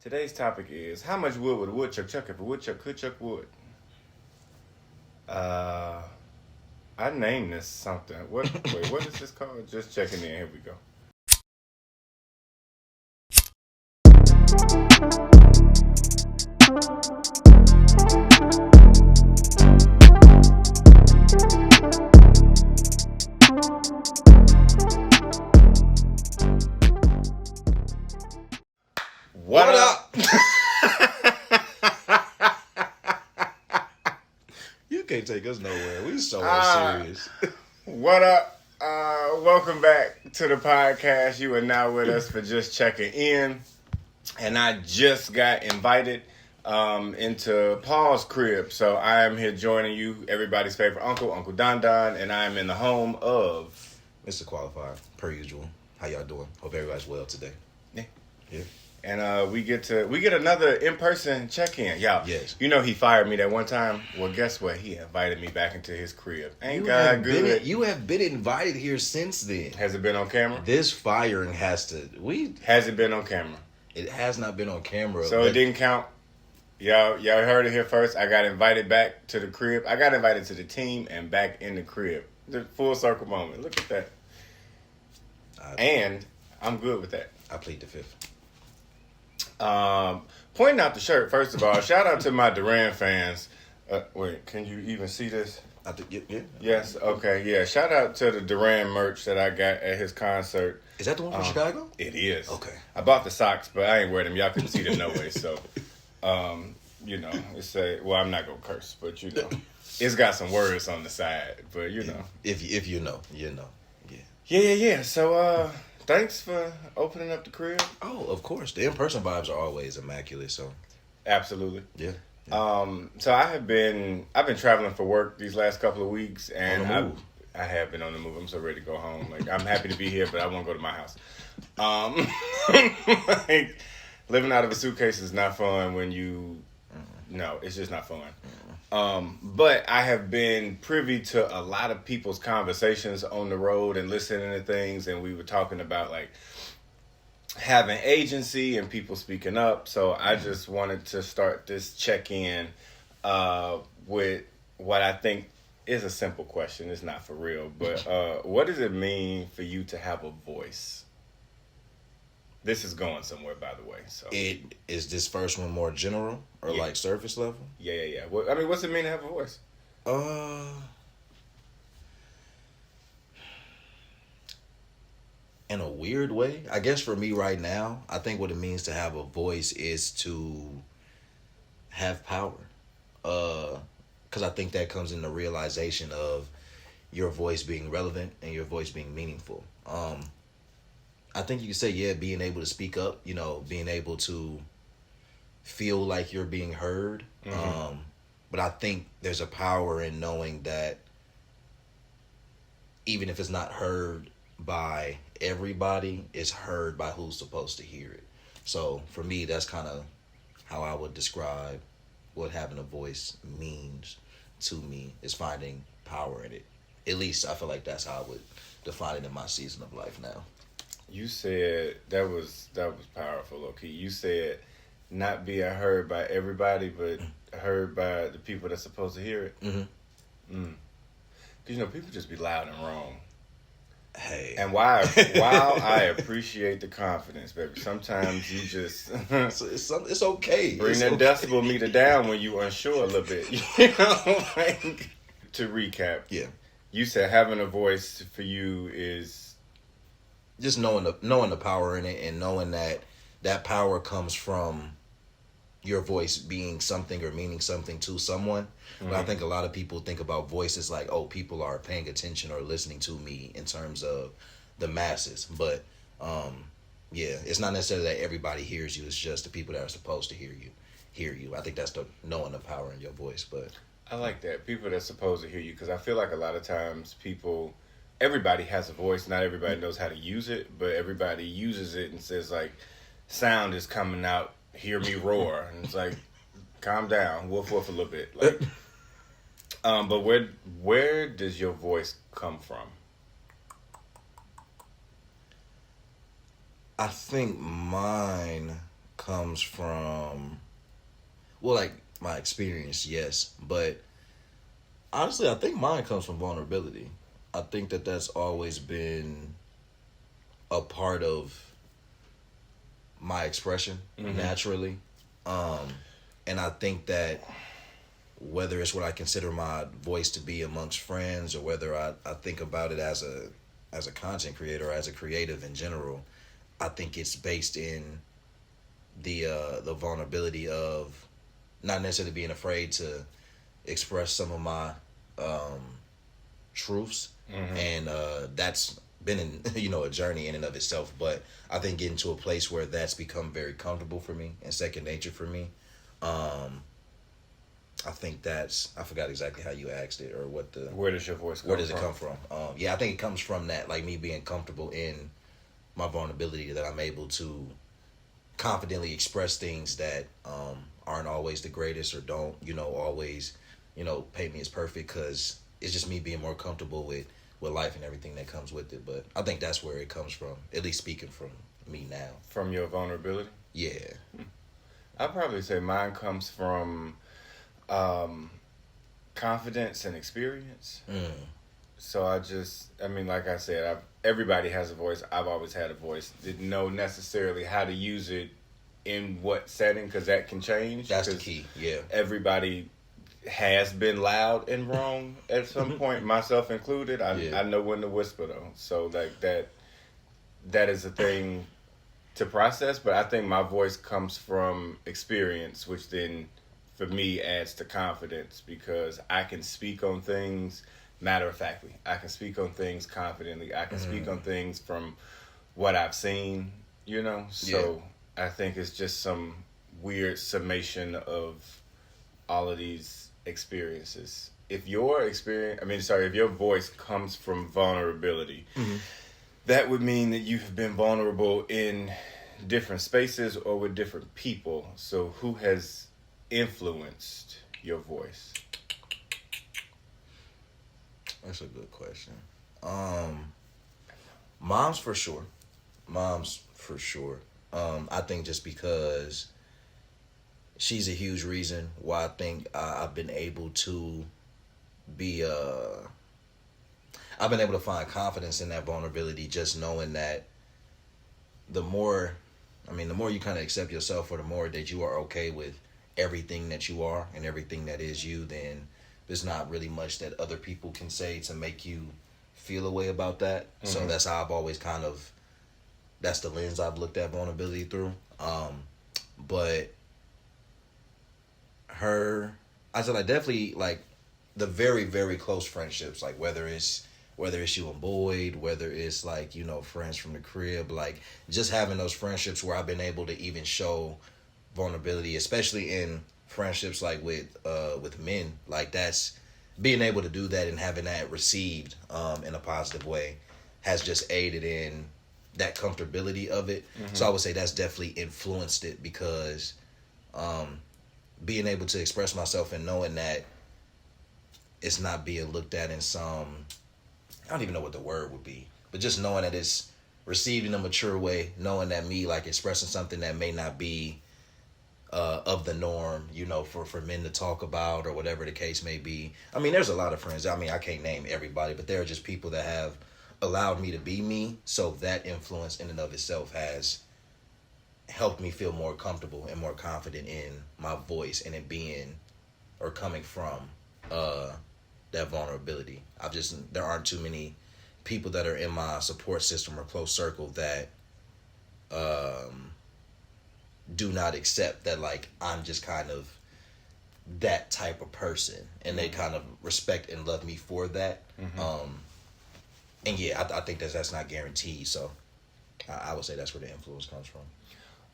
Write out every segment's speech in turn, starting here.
Today's topic is how much wood would a woodchuck chuck if a woodchuck could chuck wood? I named this something. What is this called? Just checking in. Here we go. What up? You can't take us nowhere. We so serious. What up? Welcome back to the podcast. You are now with us for Just Checking In. And I just got invited into Paul's crib. So I am here joining you, everybody's favorite uncle, Uncle Donald, and I am in the home of Mr. Qualified, per usual. How y'all doing? Hope everybody's well today. Yeah. Yeah. And we get another in-person check-in. Y'all, yes. You know he fired me that one time? Well, guess what? He invited me back into his crib. Ain't God good? You have been invited here since then. Has it been on camera? This firing has It has not been on camera. So it didn't count? Y'all heard it here first. I got invited back to the crib. I got invited to the team and back in the crib. The full circle moment. Look at that. And I'm good with that. I plead the fifth. Pointing out the shirt, first of all, shout out to my Duran fans. Wait, can you even see this? Yeah. Yes, okay, yeah. Shout out to the Duran merch that I got at his concert. Is that the one from Chicago? It is. Okay. I bought the socks, but I ain't wear them. Y'all couldn't see them no way, so, it's I'm not going to curse, but, it's got some words on the side, but, If you know, you know. Yeah. So, thanks for opening up the crib. Oh, of course. The in-person vibes are always immaculate, so. Absolutely. Yeah. So I've been traveling for work these last couple of weeks, and I have been on the move. I'm so ready to go home. Like, I'm happy to be here, but I want to go to my house. Like, living out of a suitcase is not fun when you. No, it's just not fun. But I have been privy to a lot of people's conversations on the road and listening to things, and we were talking about like having agency and people speaking up. So I just wanted to start this check-in with what I think is a simple question. It's not for real, but what does it mean for you to have a voice? This is going somewhere, by the way. So, Is this first one more general or like surface level? Yeah. What's it mean to have a voice? In a weird way, I guess for me right now, I think what it means to have a voice is to have power. Because I think that comes in the realization of your voice being relevant and your voice being meaningful. I think you can say, being able to speak up, being able to feel like you're being heard. Mm-hmm. But I think there's a power in knowing that even if it's not heard by everybody, it's heard by who's supposed to hear it. So for me, that's kind of how I would describe what having a voice means to me, is finding power in it. At least I feel like that's how I would define it in my season of life now. You said that was powerful, low-key. You said not being heard by everybody, but heard by the people that's supposed to hear it. Mm-hmm. Because, people just be loud and wrong. Hey. And while I appreciate the confidence, baby, sometimes you just... it's okay. Bring that decibel meter down when you unsure a little bit. To recap. Yeah. You said having a voice for you is... Just knowing the power in it, and knowing that power comes from your voice being something or meaning something to someone. Mm-hmm. But I think a lot of people think about voices like, oh, people are paying attention or listening to me in terms of the masses. But it's not necessarily that everybody hears you. It's just the people that are supposed to hear you. I think that's the knowing the power in your voice. But I like that, people that's supposed to hear you, because I feel like a lot of times everybody has a voice. Not everybody knows how to use it, but everybody uses it and says, like, sound is coming out, hear me roar. And it's like, calm down, woof woof a little bit. Like, but where does your voice come from? I think mine comes from, well, like my experience, yes, but honestly, I think mine comes from vulnerability. I think that that's always been a part of my expression naturally. And I think that whether it's what I consider my voice to be amongst friends, or whether I think about it as a content creator or as a creative in general, I think it's based in the vulnerability of not necessarily being afraid to express some of my truths, and that's been in a journey in and of itself. But I think getting to a place where that's become very comfortable for me and second nature for me. I think I forgot exactly how you asked it or where does your voice come from? Where does it come from? I think it comes from that, like me being comfortable in my vulnerability, that I'm able to confidently express things that aren't always the greatest, or don't always paint me as perfect, because it's just me being more comfortable with life and everything that comes with it. But I think that's where it comes from, at least speaking from me now. From your vulnerability? Yeah. I'd probably say mine comes from confidence and experience. So like I said, everybody has a voice. I've always had a voice. Didn't know necessarily how to use it in what setting, because that can change. That's the key, yeah. Everybody has been loud and wrong at some point, myself included. I know when to whisper, though. So like that is a thing to process, but I think my voice comes from experience, which then for me adds to confidence, because I can speak on things matter-of-factly. I can speak on things confidently. I can speak on things from what I've seen, So I think it's just some weird summation of all of these experiences. If your voice comes from vulnerability, that would mean that you have been vulnerable in different spaces or with different people. So who has influenced your voice? That's a good question. Mom's for sure. I think just because she's a huge reason why I think I've been able to be I've been able to find confidence in that vulnerability, just knowing that the more you kind of accept yourself, or the more that you are okay with everything that you are and everything that is you, then there's not really much that other people can say to make you feel a way about that. So that's how I've always that's the lens I've looked at vulnerability through. But I said, I definitely, like, the very, very close friendships, like whether it's you and Boyd, whether it's like, friends from the crib, like just having those friendships where I've been able to even show vulnerability, especially in friendships like with men, like that's being able to do that and having that received in a positive way has just aided in that comfortability of it. So I would say that's definitely influenced it, because being able to express myself and knowing that it's not being looked at in some, I don't even know what the word would be, but just knowing that it's received in a mature way, knowing that me like expressing something that may not be of the norm, for men to talk about, or whatever the case may be. I mean, there's a lot of friends. I mean, I can't name everybody, but there are just people that have allowed me to be me. So that influence in and of itself has helped me feel more comfortable and more confident in my voice, and it being or coming from that vulnerability. There aren't too many people that are in my support system or close circle that do not accept that, like, I'm just kind of that type of person, and they kind of respect and love me for that. And yeah, I think that's not guaranteed, so I would say that's where the influence comes from.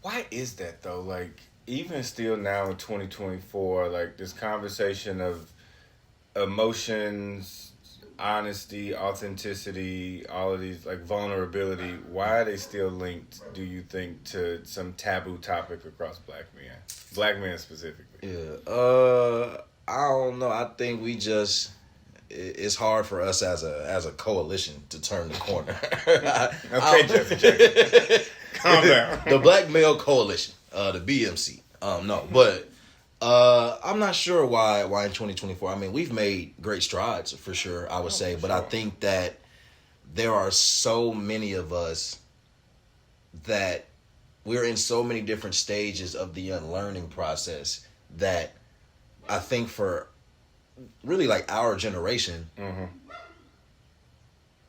Why is that, though? Like, even still now in 2024, like, this conversation of emotions, honesty, authenticity, all of these, like, vulnerability, why are they still linked, do you think, to some taboo topic across black men specifically? Yeah, I don't know. I think it's hard for us as a coalition to turn the corner. Okay, Jeffrey. Calm down. The Black Male Coalition, the BMC. No, but I'm not sure why in 2024. I mean, we've made great strides for sure, I would say, but sure. I think that there are so many of us that we're in so many different stages of the unlearning process that I think for really like our generation,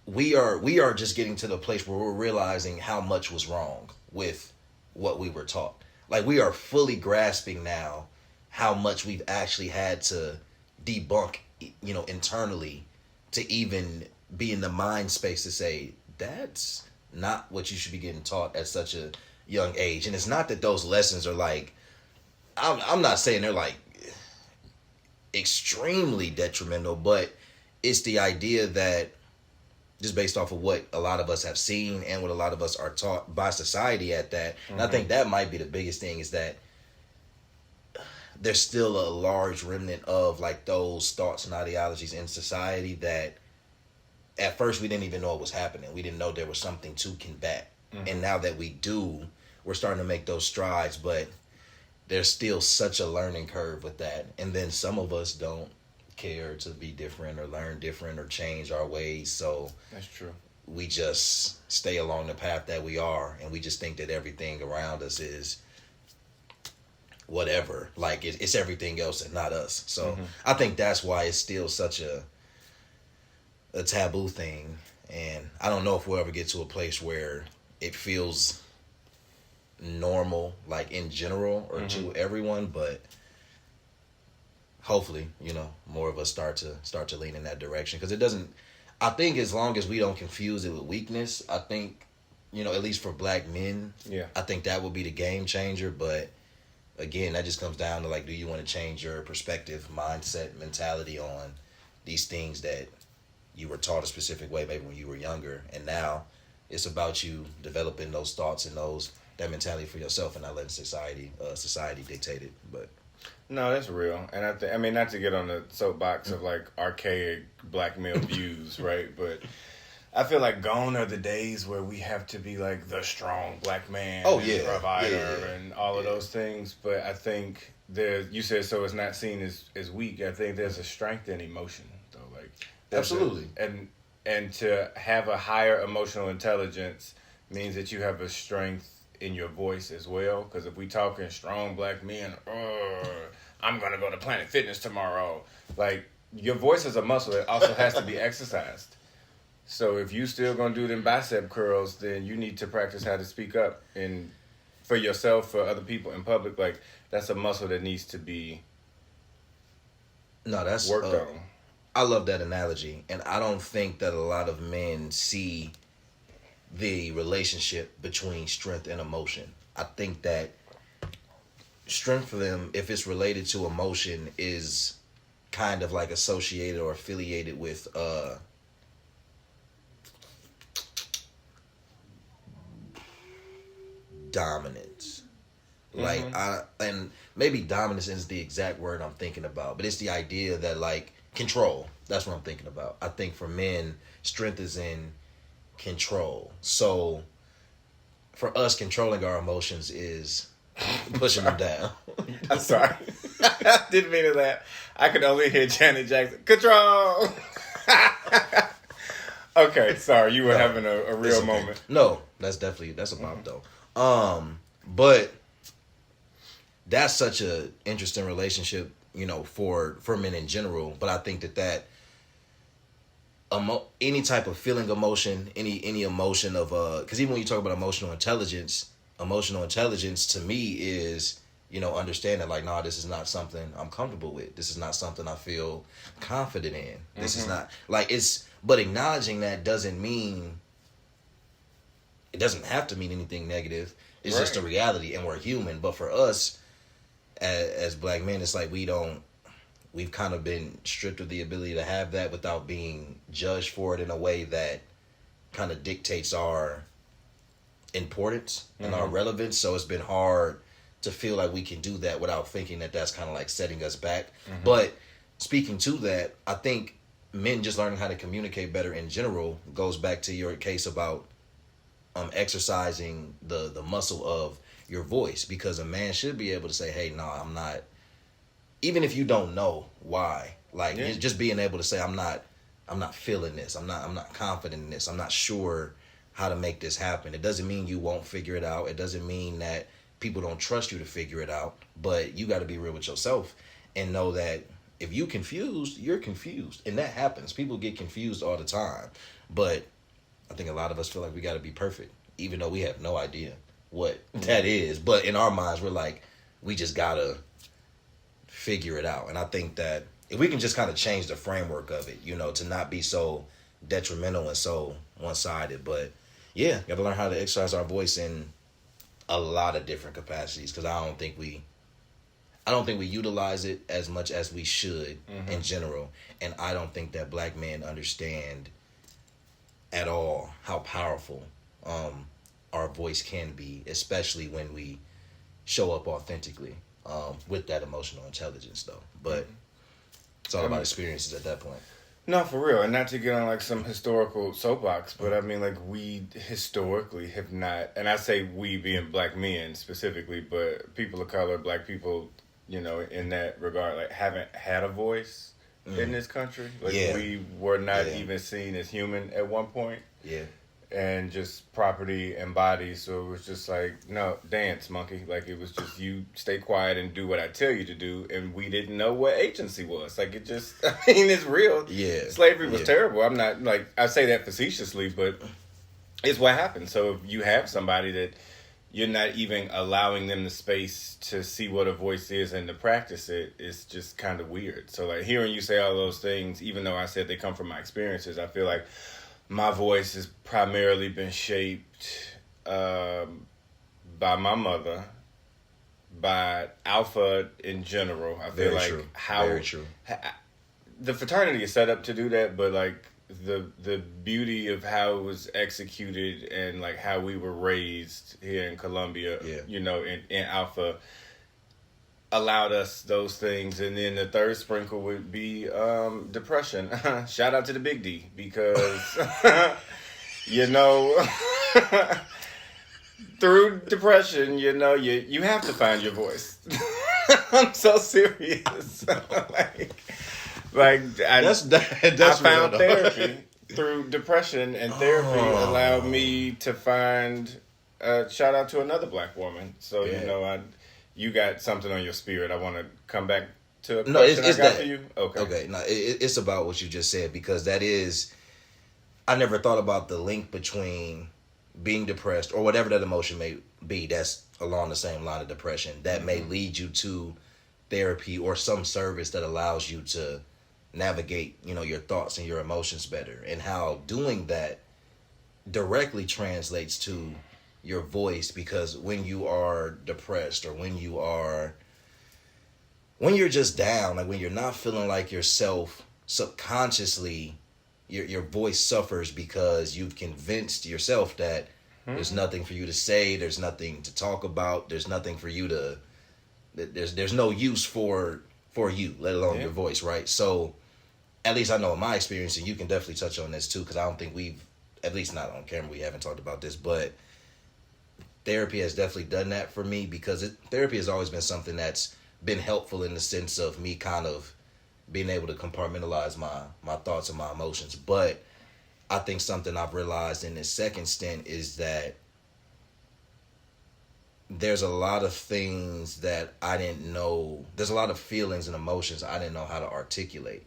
we are just getting to the place where we're realizing how much was wrong with what we were taught. Like, we are fully grasping now how much we've actually had to debunk, internally to even be in the mind space to say, that's not what you should be getting taught at such a young age. And it's not that those lessons are like, I'm not saying they're like extremely detrimental, but it's the idea that just based off of what a lot of us have seen and what a lot of us are taught by society at that. And I think that might be the biggest thing, is that there's still a large remnant of like those thoughts and ideologies in society that at first we didn't even know it was happening. We didn't know there was something to combat. And now that we do, we're starting to make those strides, but there's still such a learning curve with that. And then some of us don't care to be different or learn different or change our ways. So that's true. We just stay along the path that we are, and we just think that everything around us is whatever. Like it's everything else and not us. So I think that's why it's still such a taboo thing. And I don't know if we'll ever get to a place where it feels normal, like in general or to everyone, but hopefully, more of us start to lean in that direction. Because it doesn't, I think as long as we don't confuse it with weakness, I think, at least for black men, I think that would be the game changer. But again, that just comes down to like, do you want to change your perspective, mindset, mentality on these things that you were taught a specific way maybe when you were younger, and now it's about you developing those thoughts and that mentality for yourself and not letting society dictate it. But no, that's real. And I mean, not to get on the soapbox of like archaic black male views, right? But I feel like gone are the days where we have to be like the strong black man, provider, and all of those things. But I think you said so it's not seen as weak. I think there's a strength in emotion, though. Like absolutely, and to have a higher emotional intelligence means that you have a strength in your voice as well. Because if we talking strong black men, I'm gonna go to Planet Fitness tomorrow. Like, your voice is a muscle that also has to be exercised. So if you still gonna do them bicep curls, then you need to practice how to speak up for yourself, for other people in public. Like, that's a muscle that needs to be worked on. I love that analogy, and I don't think that a lot of men see the relationship between strength and emotion. I think that strength for them, if it's related to emotion, is kind of like associated or affiliated with dominance. Like, and maybe dominance is the exact word I'm thinking about, but it's the idea that like control. That's what I'm thinking about. I think for men, strength is in control. So for us, controlling our emotions is pushing them down. I'm sorry. I didn't mean to laugh. I could only hear Janet Jackson. Control! Okay, sorry. You were having a real moment. No, that's a bop though. But that's such a interesting relationship, for men in general. But I think that any type of feeling emotion, any emotion of because even when you talk about emotional intelligence to me is understanding like, nah, this is not something I'm comfortable with. This is not something I feel confident in. This is not like but acknowledging that doesn't mean, it doesn't have to mean anything negative. It's just a reality, and we're human. But for us as black men, it's like we've kind of been stripped of the ability to have that without being judged for it in a way that kind of dictates our importance and our relevance. So it's been hard to feel like we can do that without thinking that that's kind of like setting us back. But speaking to that, I think men just learning how to communicate better in general goes back to your case about exercising the muscle of your voice, because a man should be able to say, hey, no, I'm not, even if you don't know why, like just being able to say, I'm not feeling this, I'm not confident in this, I'm not sure how to make this happen. It doesn't mean you won't figure it out. It doesn't mean that people don't trust you to figure it out, but you got to be real with yourself and know that if you confused, you're confused. And that happens. People get confused all the time. But I think a lot of us feel like we got to be perfect, even though we have no idea what that is. But in our minds, we're like, we just got to figure it out. And I think that if we can just kind of change the framework of it, to not be so detrimental and so one-sided. But yeah, got to learn how to exercise our voice in a lot of different capacities, because I don't think we utilize it as much as we should in general. And I don't think that black men understand at all how powerful our voice can be, especially when we show up authentically with that emotional intelligence, though. But it's all about experiences at that point. No, for real. And not to get on like some historical soapbox, but I mean, like, we historically have not, and I say we being black men specifically, but people of color, black people, in that regard, like, haven't had a voice in this country. Like, we were not even seen as human at one point. Yeah. And just property and body. So it was just like, no, dance, monkey. Like, it was just, you stay quiet and do what I tell you to do. And we didn't know what agency was. Like, it just, it's real. Yeah. Slavery was terrible. I'm not, like, I say that facetiously, but it's what happened. So if you have somebody that you're not even allowing them the space to see what a voice is and to practice it, it's just kind of weird. So, like, hearing you say all those things, even though I said they come from my experiences, I feel like my voice has primarily been shaped by my mother, by Alpha in general. I feel like Very true. The fraternity is set up to do that, but like the beauty of how it was executed and like how we were raised here in Columbia, in Alpha, allowed us those things. And then the third sprinkle would be depression. Shout out to the Big D, because through depression, you have to find your voice. I'm so serious. I found therapy through depression, and therapy allowed me to find shout out to another black woman. So you got something on your spirit. I want to come back to a question I got for you. Okay. No, it's about what you just said, because that is, I never thought about the link between being depressed or whatever that emotion may be that's along the same line of depression that may lead you to therapy or some service that allows you to navigate, your thoughts and your emotions better, and how doing that directly translates to your voice. Because when you are depressed, or when you're just down, like when you're not feeling like yourself, subconsciously your voice suffers, because you've convinced yourself that there's nothing for you to say, there's nothing to talk about, there's nothing for you to, there's no use for you, let alone your voice, right? So at least I know in my experience, and you can definitely touch on this too, because I don't think we've, at least not on camera, we haven't talked about this, but therapy has definitely done that for me, because therapy has always been something that's been helpful in the sense of me kind of being able to compartmentalize my thoughts and my emotions. But I think something I've realized in this second stint is that there's a lot of things that I didn't know. There's a lot of feelings and emotions I didn't know how to articulate.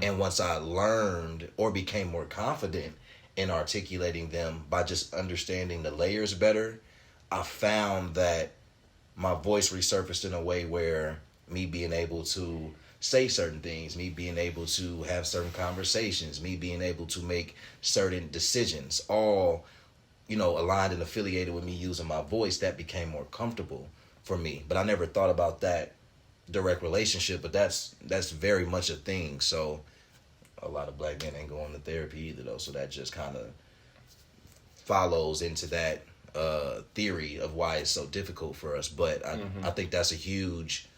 And once I learned or became more confident in articulating them by just understanding the layers better, I found that my voice resurfaced in a way where me being able to say certain things, me being able to have certain conversations, me being able to make certain decisions, all, aligned and affiliated with me using my voice, that became more comfortable for me. But I never thought about that direct relationship, but that's very much a thing. So a lot of black men ain't going to therapy either, though. So that just kind of follows into that theory of why it's so difficult for us. But I think that's a huge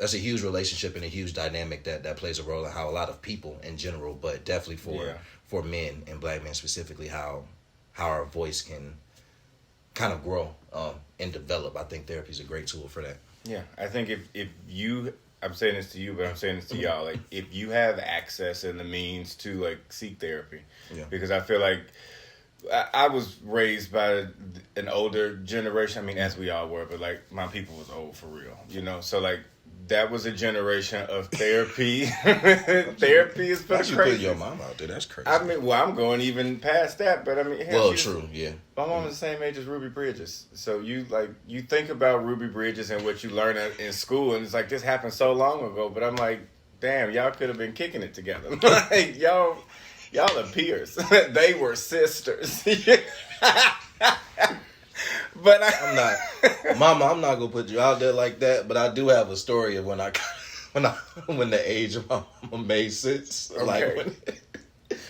relationship and a huge dynamic that plays a role in how a lot of people in general, but definitely for men and black men specifically, how how our voice can kind of grow and develop. I think therapy is a great tool for that. Yeah, I think if you, I'm saying this to you, but I'm saying this to y'all, like if you have access and the means to like seek therapy, because I feel like I was raised by an older generation. I mean, as we all were, but like my people was old for real, you know. So like that was a generation of therapy. Therapy is for the crazy. You put your mom out there. That's crazy. I mean, well, I'm going even past that, but I mean, true, yeah. My mom was the same age as Ruby Bridges, so you think about Ruby Bridges and what you learn in school, and it's like this happened so long ago. But I'm like, damn, y'all could have been kicking it together. Like y'all are peers. They were sisters. But I'm not, Mama. I'm not gonna put you out there like that. But I do have a story of when the age of my mama made sense. Okay. Like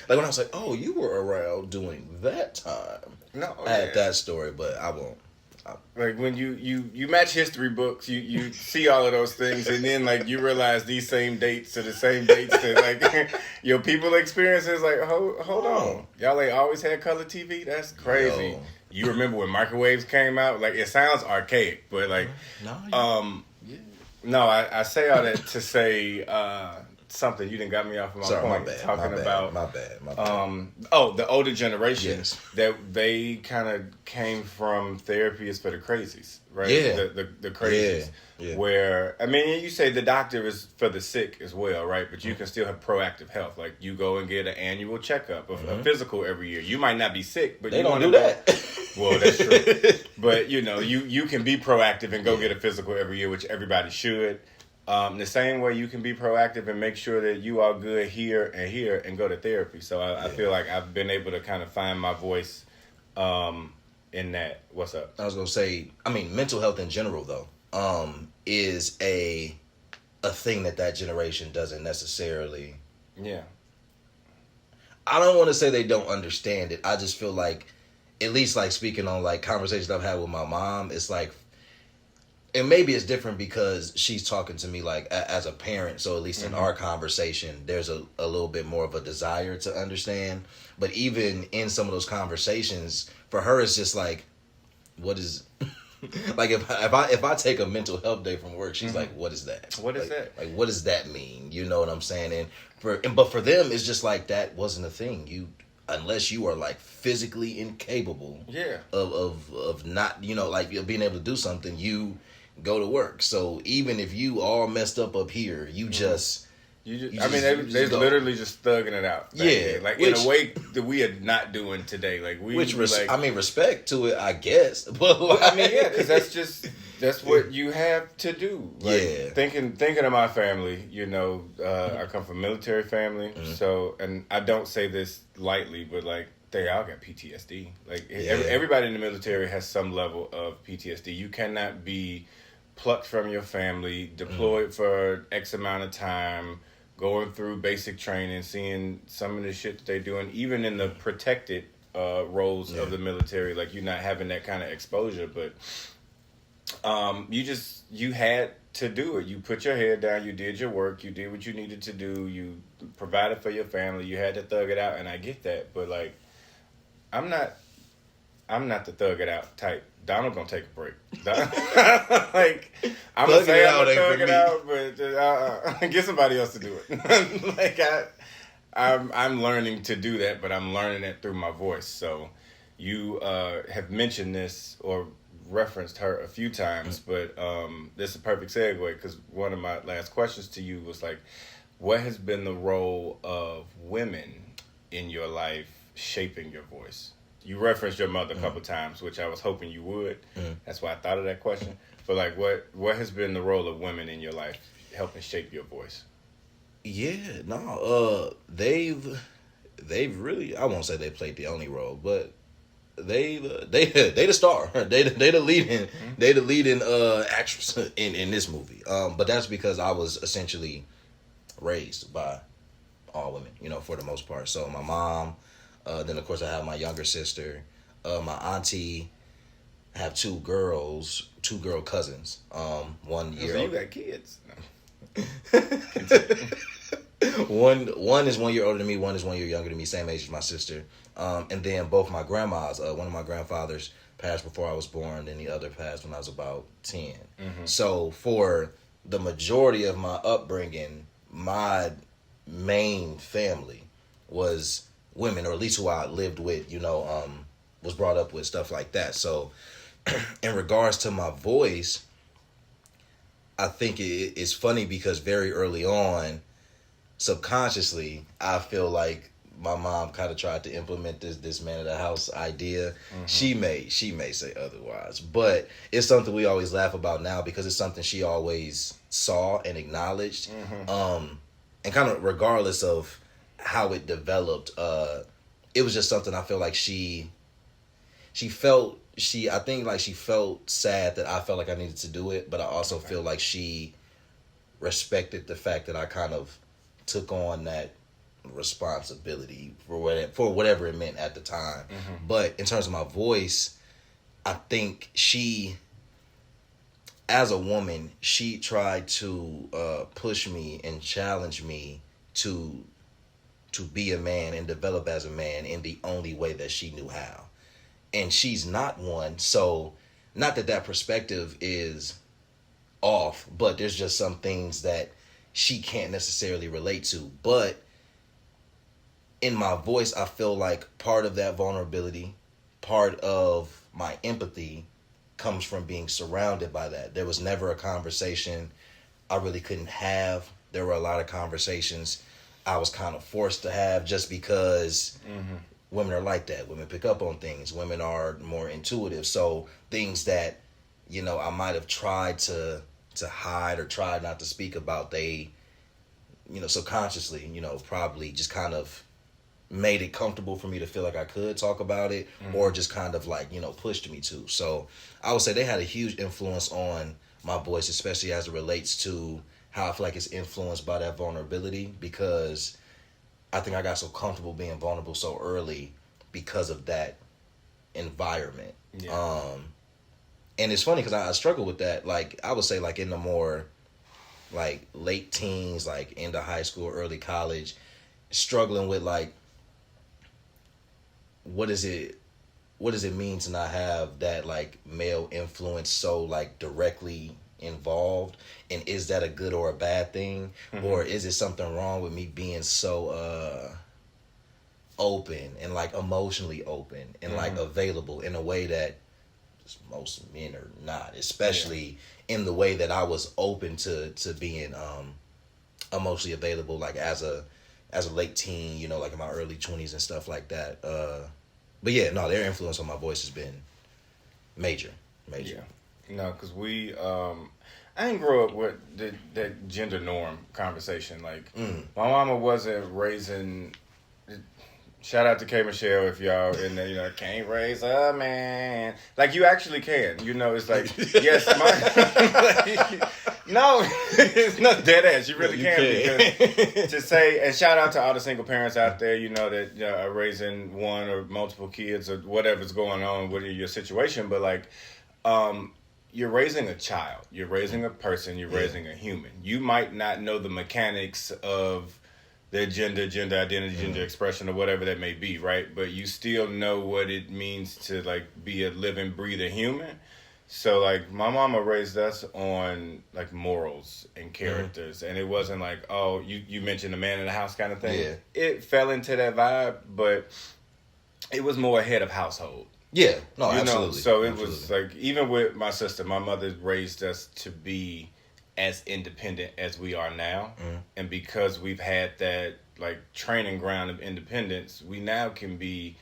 when I was like, oh, you were around during that time. No, I had that story, but I won't. Like when you match history books, you see all of those things, and then like you realize these same dates are the same dates that like your people experiences. Like hold on, y'all ain't always had color TV. That's crazy. Yo. You remember when microwaves came out? Like it sounds archaic, but like no, I say all that to say something. You didn't got me off of my point. My bad, talking about my bad. The older generation that they kind of came from therapy is for the crazies, right? The crazies. Yeah. Where I mean, you say the doctor is for the sick as well, right? But you can still have proactive health. Like you go and get an annual checkup, a physical every year. You might not be sick, but they you don't do that. Well, that's true. But you know, you can be proactive and go get a physical every year, which everybody should. The same way you can be proactive and make sure that you are good here and go to therapy. So I feel like I've been able to kind of find my voice in that. What's up? I was going to say, I mean, mental health in general, though, is a thing that generation doesn't necessarily... Yeah. I don't want to say they don't understand it. I just feel like, at least like speaking on like conversations I've had with my mom, it's like... And maybe it's different because she's talking to me like as a parent. So at least in our conversation, there's a little bit more of a desire to understand. But even in some of those conversations, for her, it's just like, what is... Like if I take a mental health day from work, she's like, "What is that? What is that? Like, what does that mean?" You know what I'm saying? But for them, it's just like that wasn't a thing. Unless you are like physically incapable, of not, you know, like being able to do something, you go to work. So even if you all messed up here, you just. I mean, they literally just thugging it out. Like in a way that we are not doing today. Like I mean, respect to it, I guess. But like, I mean, yeah, because that's what you have to do. Like, thinking of my family, you know, I come from a military family, so, and I don't say this lightly, but like they all got PTSD. Like everybody in the military has some level of PTSD. You cannot be plucked from your family, deployed for X amount of time, going through basic training, seeing some of the shit that they doing, even in the protected roles of the military, like you're not having that kind of exposure, but you had to do it. You put your head down, you did your work, you did what you needed to do, you provided for your family, you had to thug it out, and I get that, but like, I'm not the thug it out type. Donald gonna take a break. Like I'm gonna say I'm gonna thug it out, but get somebody else to do it. Like I'm learning to do that, but I'm learning it through my voice. So you have mentioned this or referenced her a few times, but this is a perfect segue because one of my last questions to you was like, what has been the role of women in your life shaping your voice? You referenced your mother a couple times, which I was hoping you would. That's why I thought of that question. But like, what has been the role of women in your life helping shape your voice? Yeah, no, they've really, I won't say they played the only role, but they the star. They the leading actress in this movie. But that's because I was essentially raised by all women, you know, for the most part. So my mom. Then, of course, I have my younger sister, my auntie. I have two girl cousins. 1 year. So you got kids. One is 1 year older than me. One is 1 year younger than me. Same age as my sister. And then both my grandmas. One of my grandfathers passed before I was born, and the other passed when I was about 10. Mm-hmm. So for the majority of my upbringing, my main family was women, or at least who I lived with. Was brought up with, stuff like that. So in regards to my voice, I think it's funny because very early on, subconsciously, I feel like my mom kind of tried to implement this man of the house idea. Mm-hmm. She may say otherwise, but it's something we always laugh about now because it's something she always saw and acknowledged. Mm-hmm. And kind of regardless of how it developed, it was just something I feel like she felt sad that I felt like I needed to do it, but I also feel like she respected the fact that I kind of took on that responsibility for whatever it meant at the time. Mm-hmm. But in terms of my voice, I think she, as a woman, she tried to push me and challenge me to be a man and develop as a man in the only way that she knew how. And she's not one, so not that perspective is off, but there's just some things that she can't necessarily relate to. But in my voice, I feel like part of that vulnerability, part of my empathy comes from being surrounded by that. There was never a conversation I really couldn't have. There were a lot of conversations I was kind of forced to have just because women are like that. Women pick up on things. Women are more intuitive. So things that, I might have tried to hide or tried not to speak about, they, subconsciously, probably just kind of made it comfortable for me to feel like I could talk about it, or just kind of like, pushed me to. So I would say they had a huge influence on my voice, especially as it relates to how I feel like it's influenced by that vulnerability, because I think I got so comfortable being vulnerable so early because of that environment. Yeah. And it's funny because I struggle with that. Like, I would say, like, in the more, like, late teens, like, into high school, early college, struggling with, like, what does it mean to not have that, like, male influence so, like, directly involved, and is that a good or a bad thing? Or is it something wrong with me being so open and, like, emotionally open and like available in a way that most men are not, especially in the way that I was open to being emotionally available, like as a late teen, like in my early 20s and stuff like that. But yeah, no, their influence on my voice has been major. Yeah. Because I didn't grow up with that gender norm conversation. Like, my mama wasn't raising. Shout out to K Michelle if y'all in there, can't raise a man. Like, you actually can. It's like, yes, no, it's not dead ass. You really can. Because to say, and shout out to all the single parents out there, that are raising one or multiple kids or whatever's going on with your situation. But, like, you're raising a child. You're raising a person. You're raising a human. You might not know the mechanics of their gender identity, gender expression, or whatever that may be, right? But you still know what it means to, like, be a living, breathing human. So, like, my mama raised us on, like, morals and characters. And it wasn't like, oh, you mentioned the man in the house kind of thing. Yeah. It fell into that vibe, but it was more head of household. Yeah, no, absolutely. So it was like, even with my sister, my mother raised us to be as independent as we are now. And because we've had that, like, training ground of independence, we now can be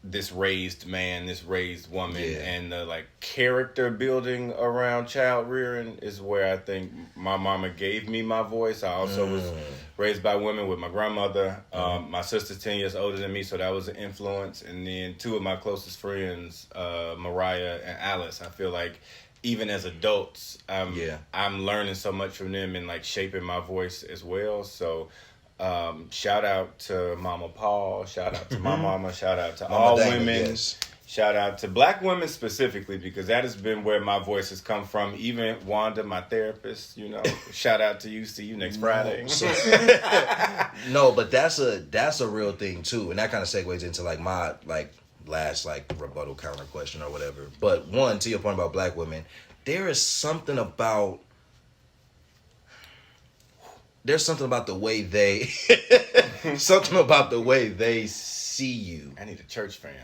this raised man, this raised woman. And the, like, character building around child rearing is where I think my mama gave me my voice. I also was raised by women with my grandmother. My sister's 10 years older than me, so that was an influence. And then two of my closest friends, Mariah and Alice, I feel like even as adults, I'm learning so much from them and, like, shaping my voice as well. So shout out to Mama Paul, shout out to my mama, shout out to all women. Shout out to black women specifically, because that has been where my voice has come from. Even Wanda, my therapist, shout out to you. See you next Friday. No, but that's a real thing too, and that kind of segues into like my last rebuttal counter question or whatever. But one, to your point about black women, there is something about the way they see you. I need a church fan.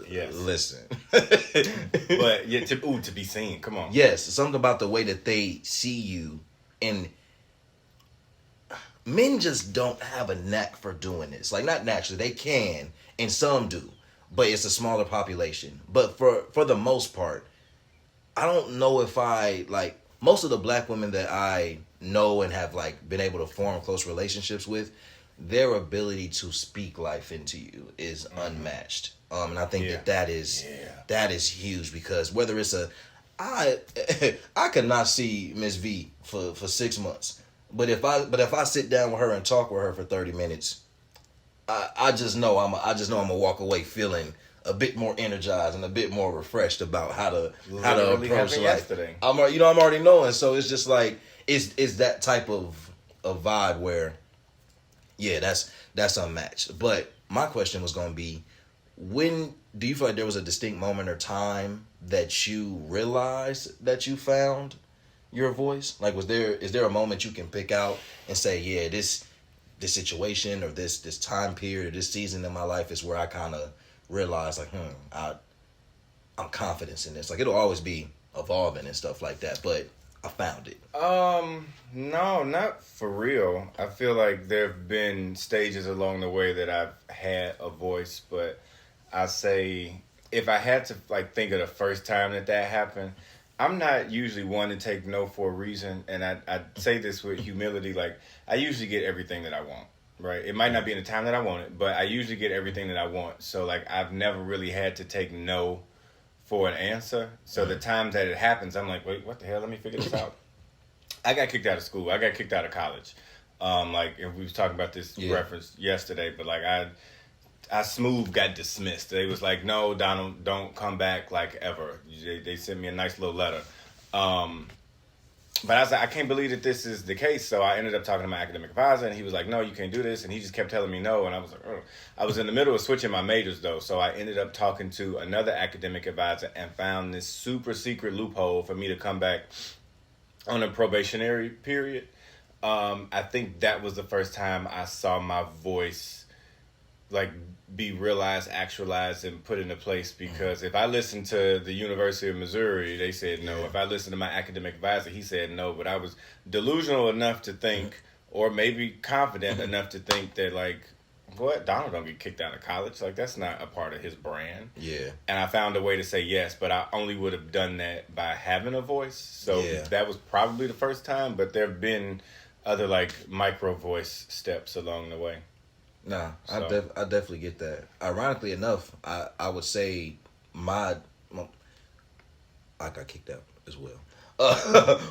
Yes. Listen. But yeah, to be seen. Come on. Yes, something about the way that they see you, and men just don't have a knack for doing this. Like, not naturally, they can, and some do, but it's a smaller population. But for the most part, I don't know if most of the black women that I know and have been able to form close relationships with, their ability to speak life into you is unmatched. And I think that is huge, because whether it's I could not see Miss V for 6 months, but if I sit down with her and talk with her for 30 minutes, I just know I'm gonna walk away feeling a bit more energized and a bit more refreshed about how to approach life. I'm already knowing, so it's just it's that type of vibe where, yeah, that's unmatched. But my question was going to be, when do you feel like there was a distinct moment or time that you realized that you found your voice? Like, is there a moment you can pick out and say, yeah, this situation or this time period or this season in my life is where I kind of realized I'm confident in this. Like, it'll always be evolving and stuff like that, but I found it. No, not for real. I feel like there have been stages along the way that I've had a voice, but I say, if I had to think of the first time that happened, I'm not usually one to take no for a reason, and I say this with humility. I usually get everything that I want, right? It might not be in the time that I want it, but I usually get everything that I want. So I've never really had to take no for an answer. So the times that it happens, I'm like, wait, what the hell? Let me figure this out. I got kicked out of school. I got kicked out of college. And we was talking about this reference yesterday, but I smooth got dismissed. They was like, no, Donald, don't come back ever. They sent me a nice little letter. But I was like, I can't believe that this is the case. So I ended up talking to my academic advisor, and he was like, no, you can't do this. And he just kept telling me no. And I was like, oh. I was in the middle of switching my majors, though. So I ended up talking to another academic advisor and found this super secret loophole for me to come back on a probationary period. I think that was the first time I saw my voice be realized, actualized, and put into place, because if I listened to the University of Missouri, they said no. If I listened to my academic advisor, he said no. But I was delusional enough to think, or maybe confident enough to think that what? Donald don't get kicked out of college. That's not a part of his brand. Yeah. And I found a way to say yes, but I only would have done that by having a voice. So that was probably the first time, but there have been other micro voice steps along the way. Nah, so. I definitely get that. Ironically enough, I would say I got kicked out as well.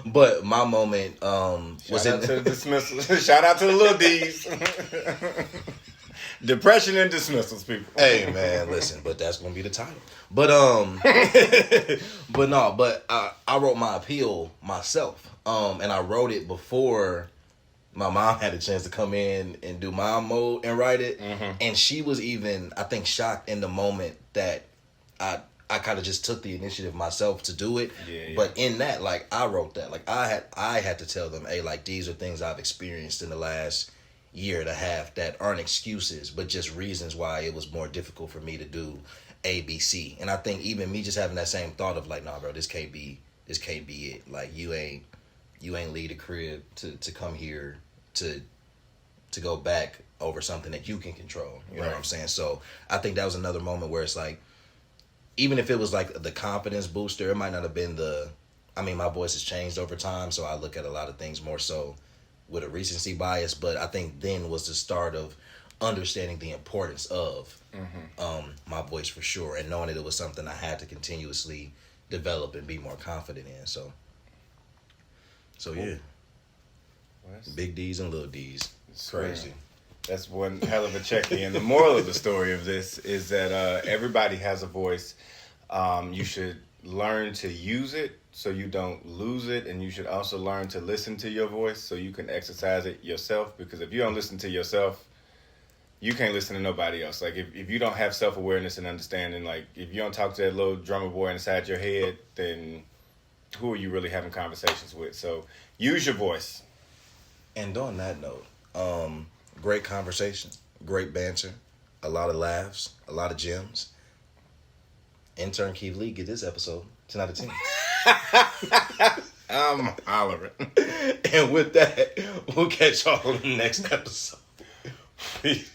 But my moment was Shout out to the dismissal. Shout out to the little D's. Depression and dismissals, people. Hey man, listen, but that's gonna be the title. But I wrote my appeal myself. And I wrote it before my mom had a chance to come in and do mom mode and write it. Mm-hmm. And she was even, I think, shocked in the moment that I kind of just took the initiative myself to do it. Yeah. But in that, I wrote that. I had to tell them, hey, these are things I've experienced in the last year and a half that aren't excuses, but just reasons why it was more difficult for me to do A, B, C. And I think even me just having that same thought of nah, bro, this can't be it. You ain't leave the crib to come here to go back over something that you can control. You know what I'm saying? So I think that was another moment where it's even if it was the confidence booster, it might not have been my voice has changed over time, so I look at a lot of things more so with a recency bias, but I think then was the start of understanding the importance of my voice for sure, and knowing that it was something I had to continuously develop and be more confident in. So yeah. Big D's and little D's. It's crazy. That's one hell of a check-in. The moral of the story of this is that everybody has a voice. You should learn to use it so you don't lose it, and you should also learn to listen to your voice so you can exercise it yourself, because if you don't listen to yourself, you can't listen to nobody else. Like, if you don't have self-awareness and understanding, like, if you don't talk to that little drummer boy inside your head, then who are you really having conversations with? So use your voice. And on that note, great conversation, great banter, a lot of laughs, a lot of gems. Intern Keith Lee, get this episode 10 out of 10. I'm hollering. And with that, we'll catch y'all on the next episode. Peace.